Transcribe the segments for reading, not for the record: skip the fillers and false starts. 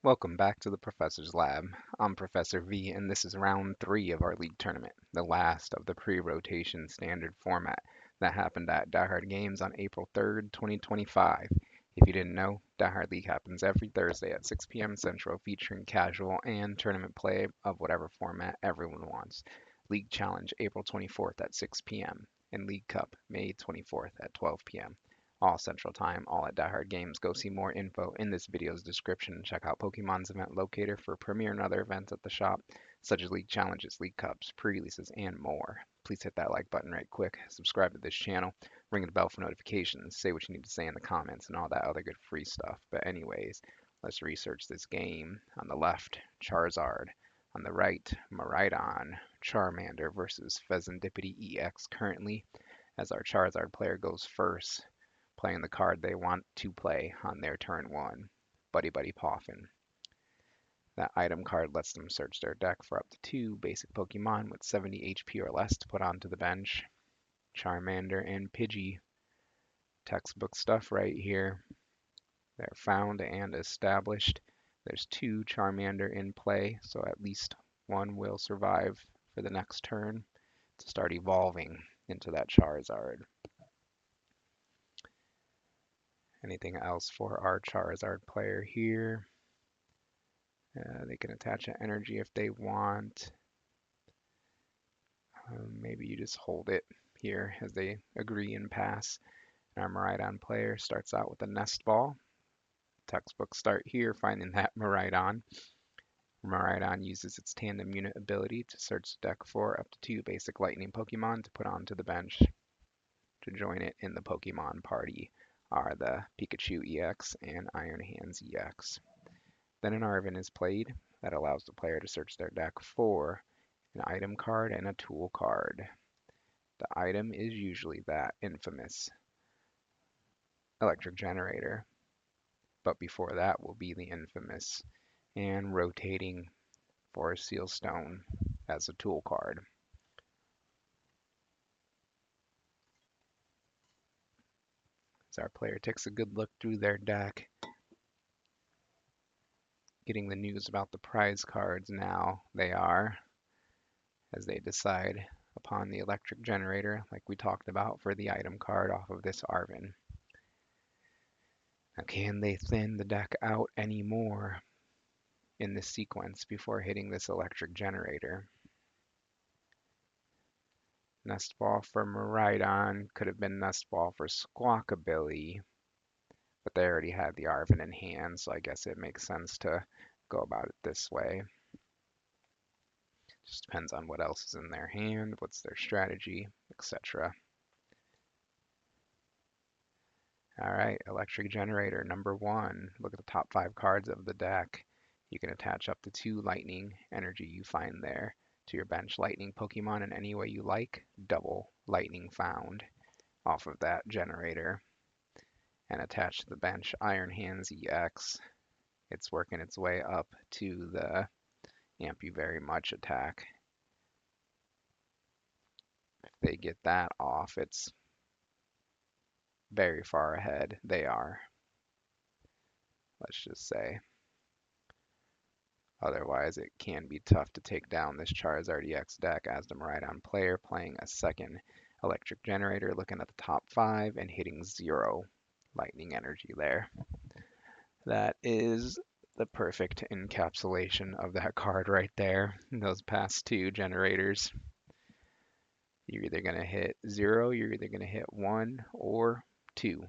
Welcome back to the Professor's Lab. I'm Professor V, and this is round 3 of our league tournament, the last of the pre-rotation standard format that happened at Die Hard Games on April 3rd, 2025. If you didn't know, Die Hard League happens every Thursday at 6 p.m. Central, featuring casual and tournament play of whatever format everyone wants. League Challenge April 24th at 6 p.m., and League Cup May 24th at 12 p.m. All Central Time, all at Die Hard Games. Go see more info in this video's description. Check out Pokemon's event locator for premiere and other events at the shop, such as league challenges, league cups, pre-releases, and more. Please hit that like button right quick, subscribe to this channel, ring the bell for notifications, say what you need to say in the comments, and all that other good free stuff. But anyways, let's research this game. On the left, Charizard. On the right, Miraidon. Charmander versus Pheasantipity EX currently, as our Charizard player goes first, playing the card they want to play on their turn 1, Buddy Buddy Poffin. That item card lets them search their deck for up to 2 basic Pokemon with 70 HP or less to put onto the bench. Charmander and Pidgey. Textbook stuff right here. They're found and established. There's 2 Charmander in play, so at least one will survive for the next turn to start evolving into that Charizard. Anything else for our Charizard player here? They can attach an energy if they want. Maybe you just hold it here as they agree and pass. And our Miraidon player starts out with a nest ball. Textbook start here, finding that Miraidon. Miraidon uses its tandem unit ability to search the deck for up to 2 basic lightning Pokemon to put onto the bench. To join it in the Pokemon party are the Pikachu EX and Iron Hands EX. Then an Arven is played that allows the player to search their deck for an item card and a tool card. The item is usually that infamous electric generator, but before that will be the infamous and rotating Forest Seal Stone as a tool card. As our player takes a good look through their deck, getting the news about the prize cards now, they are, as they decide upon the electric generator like we talked about for the item card off of this Arven. Now, can they thin the deck out any more in this sequence before hitting this electric generator? Nest Ball for Miraidon could have been Nest Ball for Squawkabilly, but they already had the Arven in hand, so I guess it makes sense to go about it this way. Just depends on what else is in their hand, what's their strategy, etc. All right, Electric Generator number 1. Look at the top 5 cards of the deck. You can attach up to 2 lightning energy you find there to your bench lightning Pokemon in any way you like. Double lightning found off of that generator. And attach to the bench Iron Hands EX. It's working its way up to the Amp You Very Much attack. If they get that off, it's very far ahead. They are, let's just say. Otherwise, it can be tough to take down this Charizard EX deck as the Miraidon player playing a second Electric Generator, looking at the top 5 and hitting 0 lightning energy there. That is the perfect encapsulation of that card right there. Those past 2 generators. You're either going to hit 0, you're either going to hit 1 or 2.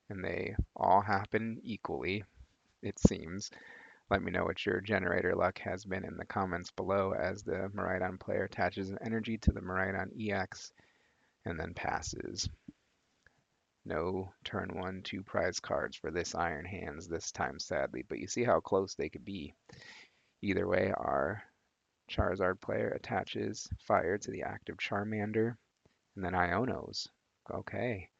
And they all happen equally, it seems. Let me know what your generator luck has been in the comments below as the Miraidon player attaches an energy to the Miraidon EX and then passes. No turn 1, 2 prize cards for this Iron Hands this time, sadly, but you see how close they could be. Either way, our Charizard player attaches fire to the active Charmander, and then Ionos. Okay.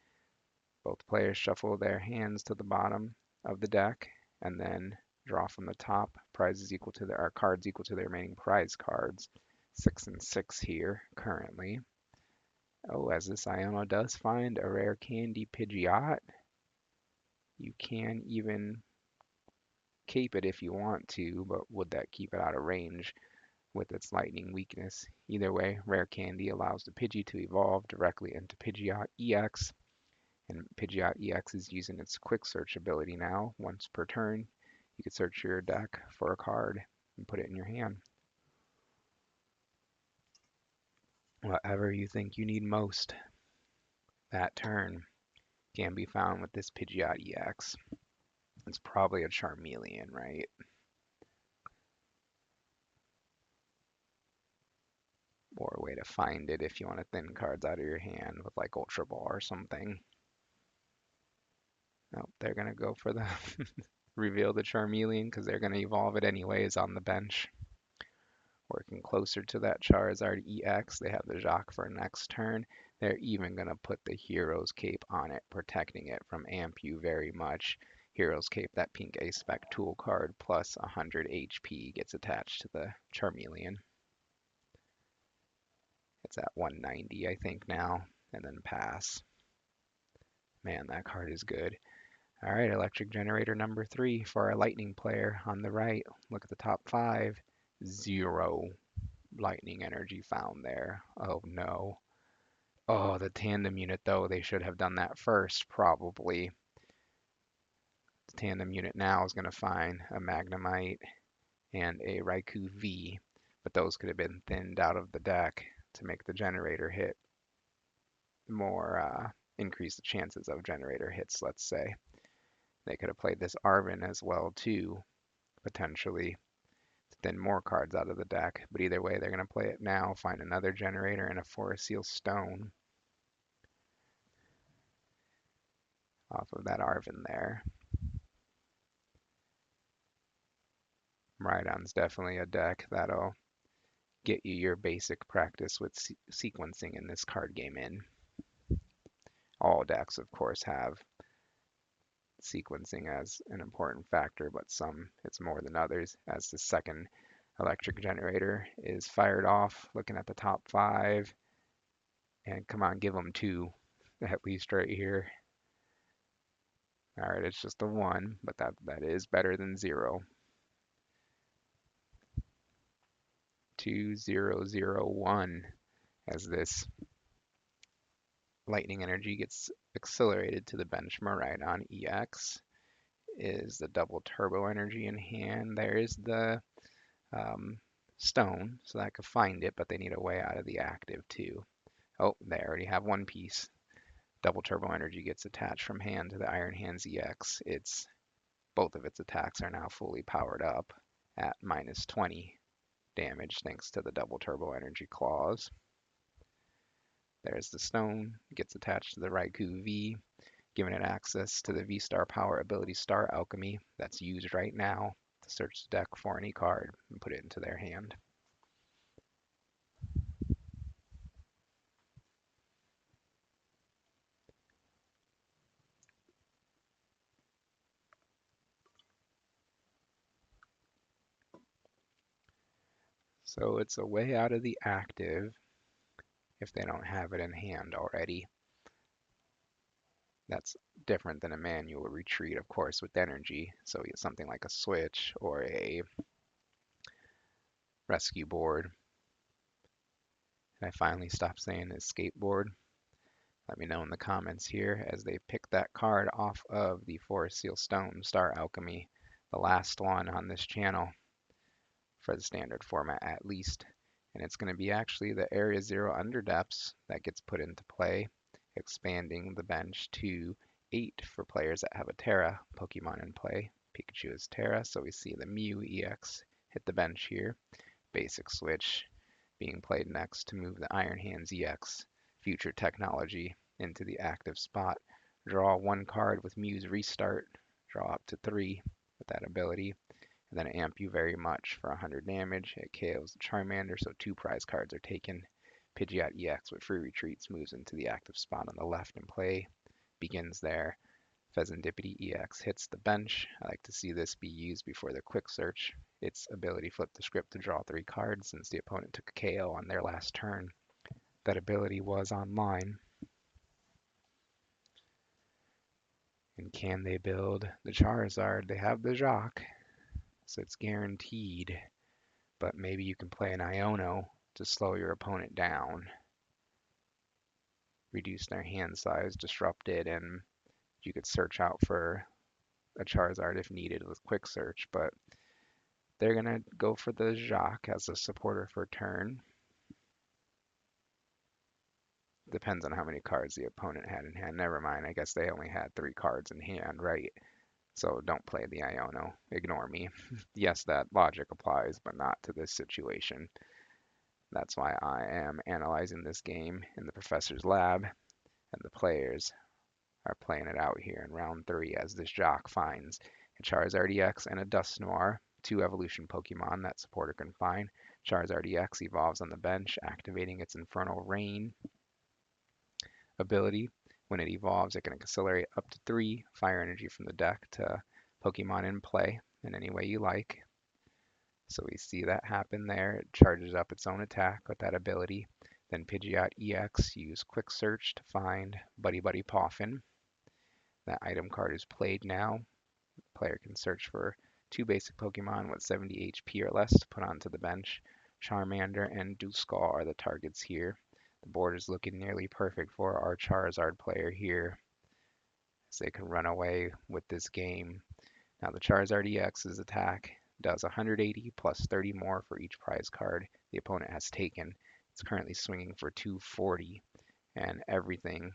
Both players shuffle their hands to the bottom of the deck, and then draw from the top prizes equal to their cards equal to the remaining prize cards. 6 and 6 here currently. Oh, as this Iono does find a rare candy Pidgeot, you can even cape it if you want to, but would that keep it out of range with its lightning weakness? Either way, Rare Candy allows the Pidgey to evolve directly into Pidgeot EX, and Pidgeot EX is using its quick search ability now. Once per turn, you can search your deck for a card and put it in your hand. Whatever you think you need most that turn can be found with this Pidgeot EX. It's probably a Charmeleon, right? Or a way to find it if you want to thin cards out of your hand with like Ultra Ball or something. Nope, they're going to go for the reveal the Charmeleon because they're going to evolve it anyways on the bench. Working closer to that Charizard EX, they have the Jacques for next turn. They're even going to put the Hero's Cape on it, protecting it from Ampu very much. Hero's Cape, that pink A-Spec tool card, plus 100 HP gets attached to the Charmeleon. It's at 190, I think, now, and then pass. Man, that card is good. All right, Electric Generator number 3 for our Lightning player on the right. Look at the top 5. 0 lightning energy found there. Oh no. Oh, the tandem unit though, they should have done that first, probably. The tandem unit now is going to find a Magnemite and a Raikou V, but those could have been thinned out of the deck to make the generator hit more, increase the chances of generator hits, let's say. They could have played this Arven as well too, potentially, thin more cards out of the deck. But either way, they're going to play it now, find another generator and a Forest Seal Stone off of that Arven there. Miraidon's definitely a deck that'll get you your basic practice with sequencing in this card game in. All decks, of course, have sequencing as an important factor, but some it's more than others. As the second electric generator is fired off, looking at the top 5, and come on, give them 2 at least right here. All right, it's just a 1, but that is better than 0. 2001 as this lightning energy gets accelerated to the bench. Miraidon EX is the double turbo energy in hand. There's the stone, so that I could find it, but they need a way out of the active too. Oh, they already have one piece. Double turbo energy gets attached from hand to the Iron Hands EX. Both of its attacks are now fully powered up at minus 20 damage thanks to the double turbo energy clause. There's the stone, gets attached to the Raikou V, giving it access to the V-Star power ability Star Alchemy that's used right now to search the deck for any card and put it into their hand. So it's a way out of the active if they don't have it in hand already. That's different than a manual retreat, of course, with energy. So you get something like a switch or a rescue board. And I finally stopped saying escape board. Let me know in the comments here as they pick that card off of the Forest Seal Stone, Star Alchemy, the last one on this channel for the standard format at least. And it's going to be actually the Area 0 Underdepths that gets put into play, expanding the bench to 8 for players that have a Terra Pokemon in play. Pikachu is Terra, so we see the Mew EX hit the bench here. Basic switch being played next to move the Iron Hands EX future technology into the active spot. Draw 1 card with Mew's Restart, draw up to 3 with that ability, and then amp you very much for 100 damage. It KOs the Charmander, so 2 prize cards are taken. Pidgeot EX with free retreats moves into the active spot on the left and play begins there. Pheasantipity EX hits the bench. I like to see this be used before the quick search. Its ability flipped the script to draw 3 cards since the opponent took a KO on their last turn. That ability was online. And can they build the Charizard? They have the Jacques. so it's guaranteed. But maybe you can play an Iono to slow your opponent down, reduce their hand size, disrupt it, and you could search out for a Charizard if needed with quick search. But they're gonna go for the Jacques as a supporter for turn. Depends on how many cards the opponent had in hand. Never mind, I guess they only had 3 cards in hand, right? So don't play the Iono. Ignore me. Yes, that logic applies, but not to this situation. That's why I am analyzing this game in the professor's lab, and the players are playing it out here in round 3 as this Jock finds a Charizard EX and a Dusknoir, 2 evolution Pokemon that supporter can find. Charizard EX evolves on the bench, activating its Infernal Rain ability. When it evolves, it can accelerate up to 3 fire energy from the deck to Pokemon in play in any way you like. So we see that happen there. It charges up its own attack with that ability. Then Pidgeot EX use Quick Search to find Buddy Buddy Poffin. That item card is played now. The player can search for 2 basic Pokemon with 70 HP or less to put onto the bench. Charmander and Duskull are the targets here. The board is looking nearly perfect for our Charizard player here, as they can run away with this game. Now the Charizard EX's attack does 180 plus 30 more for each prize card the opponent has taken. It's currently swinging for 240, and everything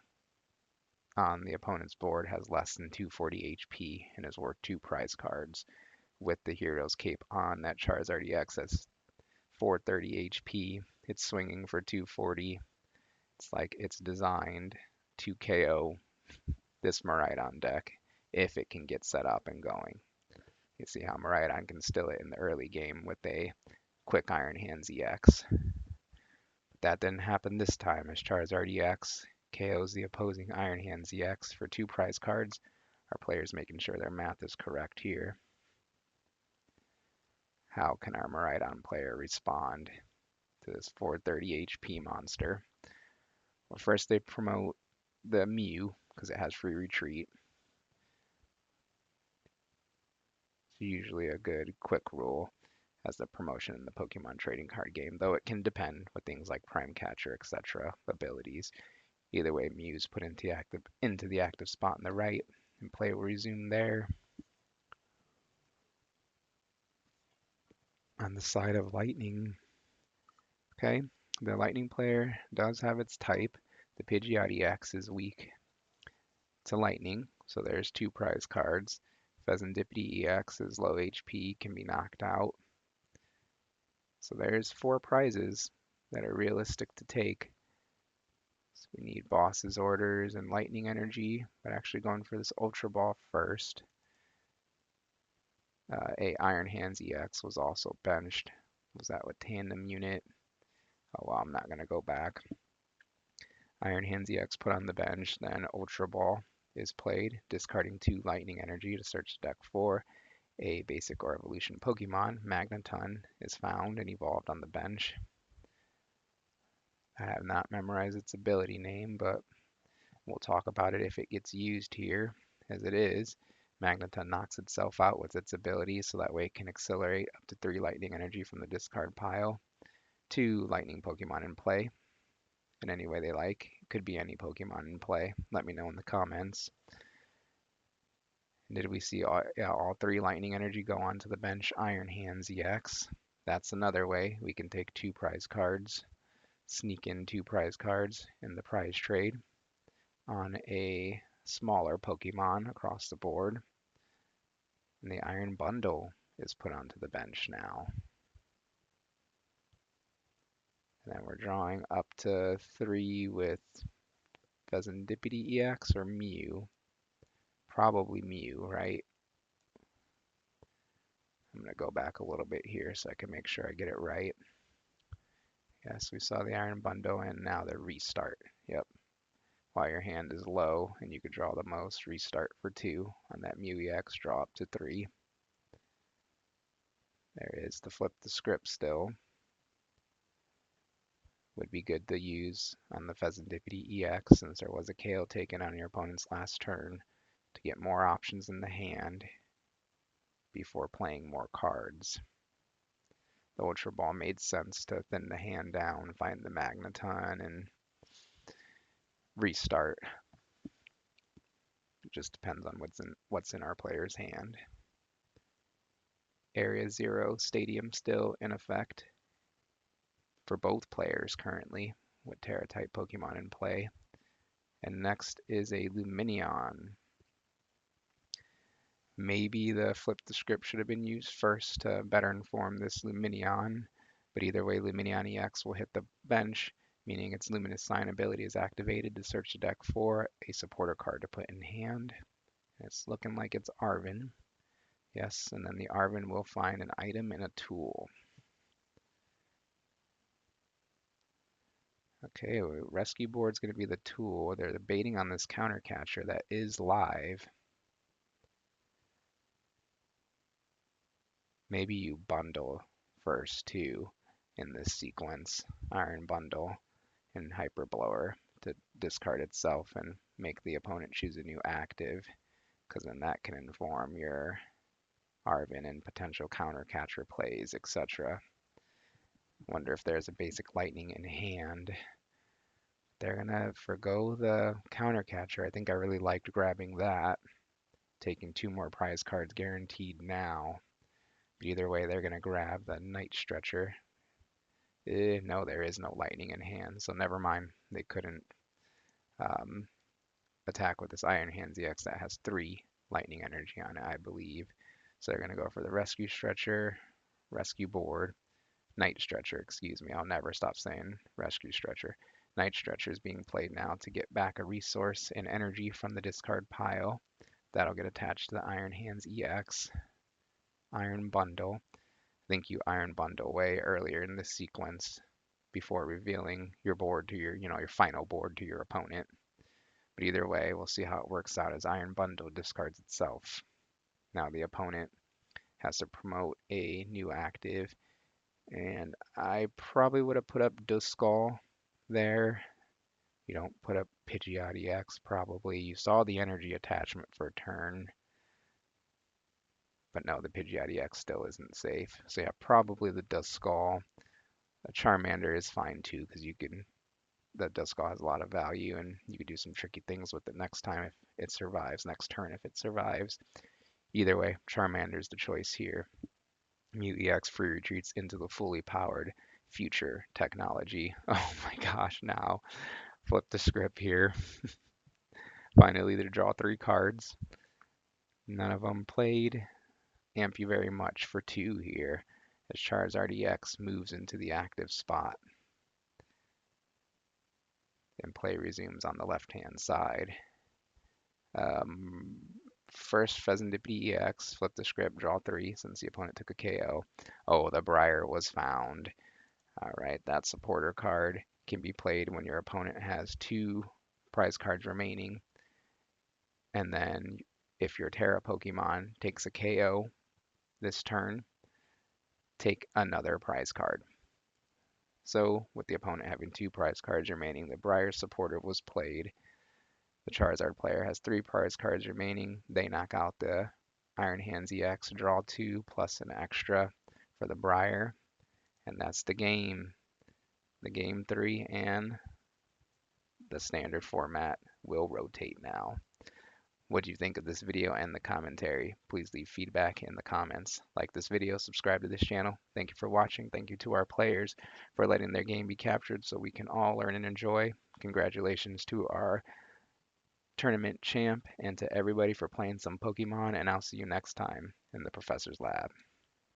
on the opponent's board has less than 240 HP and is worth 2 prize cards. With the Hero's Cape on, that Charizard EX has 430 HP. It's swinging for 240. It's like it's designed to KO this Miraidon deck if it can get set up and going. You see how Miraidon can still it in the early game with a quick Iron Hands EX. But that didn't happen this time as Charizard EX KOs the opposing Iron Hands EX for 2 prize cards. Our players making sure their math is correct here. How can our Miraidon player respond to this 430 HP monster? Well, first they promote the Mew because it has free retreat. It's usually a good quick rule as the promotion in the Pokemon trading card game, though it can depend with things like Prime Catcher, etc. abilities. Either way, Mew's put into the active spot on the right, and play will resume there. On the side of Lightning, okay, the Lightning player does have its type. The Pidgeot EX is weak to Lightning, so there's 2 prize cards. Pheasantipity EX is low HP, can be knocked out. So there's 4 prizes that are realistic to take. So we need Boss's Orders and Lightning Energy, but actually going for this Ultra Ball first. A Iron Hands EX was also benched. Was that with Tandem Unit? Oh well, I'm not going to go back. Iron Hands EX put on the bench, then Ultra Ball is played, discarding 2 Lightning Energy to search the deck for a basic or evolution Pokemon. Magneton is found and evolved on the bench. I have not memorized its ability name, but we'll talk about it if it gets used here, as it is. Magneton knocks itself out with its ability, so that way it can accelerate up to 3 Lightning Energy from the discard pile. 2 Lightning Pokemon in play, in any way they like. It could be any Pokemon in play. Let me know in the comments. Did we see all 3 Lightning Energy go onto the bench? Iron Hands EX. That's another way. We can take 2 prize cards, sneak in 2 prize cards in the prize trade on a smaller Pokemon across the board. And the Iron Bundle is put onto the bench now. And then we're drawing up to 3 with Pheasantipity EX or Mew. Probably Mew, right? I'm going to go back a little bit here so I can make sure I get it right. Yes, we saw the Iron Bundle and now the restart. Yep. While your hand is low and you could draw the most, restart for 2 on that Mew EX, draw up to 3. There is the flip the script still. Would be good to use on the Pheasantipity EX since there was a KO taken on your opponent's last turn to get more options in the hand. before playing more cards. The Ultra Ball made sense to thin the hand down, find the Magneton, and restart. It just depends on what's in our player's hand. Area 0 Stadium still in effect for both players currently, with Terra-type Pokemon in play. And next is a Lumineon. Maybe the flip the script should have been used first to better inform this Lumineon, but either way, Lumineon EX will hit the bench, meaning its Luminous Sign ability is activated to search the deck for a supporter card to put in hand. It's looking like it's Arven. Yes, and then the Arven will find an item and a tool. Okay, rescue board's going to be the tool. They're debating on this counter catcher that is live. Maybe you bundle first too in this sequence. Iron Bundle and Hyper Blower to discard itself and make the opponent choose a new active, because then that can inform your Arven and potential counter catcher plays, etc. Wonder if there's a basic lightning in hand. They're gonna forgo the counter catcher. I think I really liked grabbing that. Taking 2 more prize cards guaranteed now. But either way, they're gonna grab the Night Stretcher. No, there is no lightning in hand, so never mind. They couldn't um, attack with this Iron Hands EX that has 3 lightning energy on it, I believe. So they're gonna go for the Rescue Stretcher, Rescue Board, Night Stretcher, excuse me. I'll never stop saying Rescue Stretcher. Night Stretcher is being played now to get back a resource and energy from the discard pile. That'll get attached to the Iron Hands EX. Iron Bundle. I think you Iron Bundle way earlier in this sequence before revealing your board to your final board to your opponent. But either way, we'll see how it works out as Iron Bundle discards itself. Now the opponent has to promote a new active, and I probably would have put up Duskull there. You don't put up Pidgeot EX probably. You saw the energy attachment for a turn. But no, the Pidgeot EX still isn't safe. So yeah, probably the Duskull. A Charmander is fine too, because the Duskull has a lot of value, and you could do some tricky things with it next time if it survives, next turn if it survives. Either way, Charmander's the choice here. Mew EX free retreats into the fully powered future technology. Oh my gosh, now flip the script here. Finally, to draw 3 cards. None of them played. Amp you very much for 2 here, as Charizard EX moves into the active spot. And play resumes on the left-hand side. First, Pheasantipede EX, flip the script, draw 3 since the opponent took a KO. Oh, the Briar was found. Alright, that supporter card can be played when your opponent has 2 prize cards remaining. And then if your Terra Pokemon takes a KO this turn, take another prize card. So, with the opponent having 2 prize cards remaining, the Briar supporter was played. The Charizard player has 3 prize cards remaining. They knock out the Iron Hands EX, draw 2 plus an extra for the Briar. And that's the game. The game 3 and the standard format will rotate now. What do you think of this video and the commentary? Please leave feedback in the comments. Like this video, subscribe to this channel. Thank you for watching. Thank you to our players for letting their game be captured so we can all learn and enjoy. Congratulations to our tournament champ and to everybody for playing some Pokemon, and I'll see you next time in the Professor's Lab.